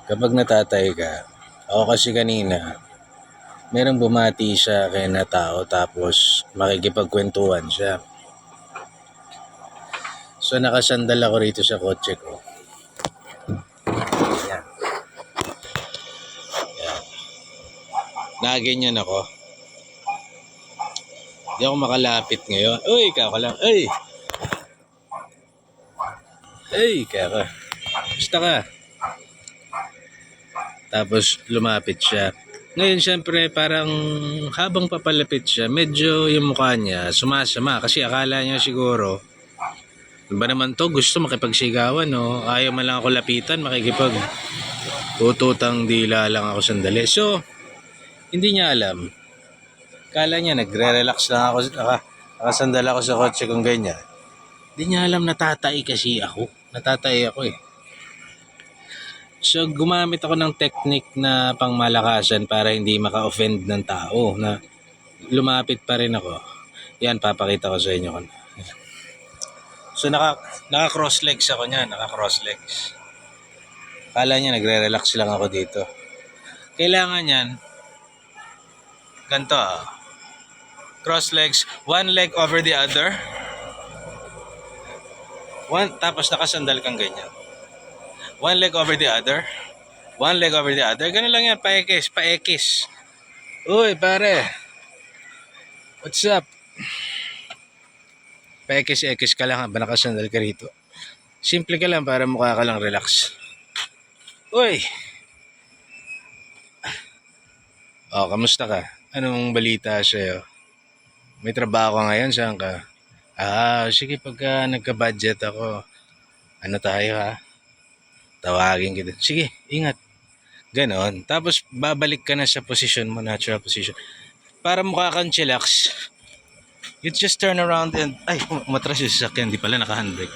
Kapag natatay ka, ako kasi kanina, merong bumati siya kay na tao tapos makikipagkwentuhan siya. So nakasandal ako rito sa kotse ko. Yan. Yan. Nakaganyan ako. Hindi ako makalapit ngayon. Uy, ikaw ka lang. Uy! Uy, ikaw ka. Basta ka. Tapos lumapit siya. Ngayon syempre parang habang papalapit siya, medyo yung mukha niya sumasama kasi akala niya siguro ano ba naman to, gusto makipagsigawan no? Ayaw man lang ako lapitan, makikipag tututang dila lang ako sandali. So, hindi niya alam. Kala niya nagre-relax lang ako, nakasandal ako sa kotse kung ganyan. Hindi niya alam natatay kasi ako. Natatay ako eh. So gumamit ako ng technique na pangmalakasan para hindi maka-offend ng tao na lumapit pa rin ako. Yan, papakita ko sa inyo. So naka-cross legs ako niyan, naka-cross legs. Kala niya nagre-relax lang ako dito. Kailangan yan, ganito cross legs, one leg over the other. Tapos nakasandal kang ganyan. One leg over the other. One leg over the other. Ganun lang yan. Paekis. Paekis. Uy, pare. What's up? Paekis-ekis ka lang habang nakasandal ka rito. Simple ka lang para mukha ka lang relax. Uy. Oh, kamusta ka? Anong balita sa'yo? May trabaho ka ngayon? Saan ka? Sige, pagka nagka-budget ako, ano tayo ha? Tawagin kita. Sige, ingat. Ganon. Tapos babalik ka na sa posisyon mo, natural position. Para mukha kang chillax, you just turn around and, ay, umatras yung sasakyan. Di pala naka-handbrake.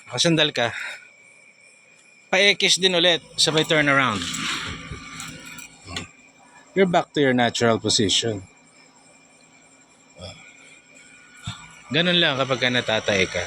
Nakasandal ka. Pa-ekis din ulit. Sabay turn around. You're back to your natural position. Ganon lang kapag ka natatay ka.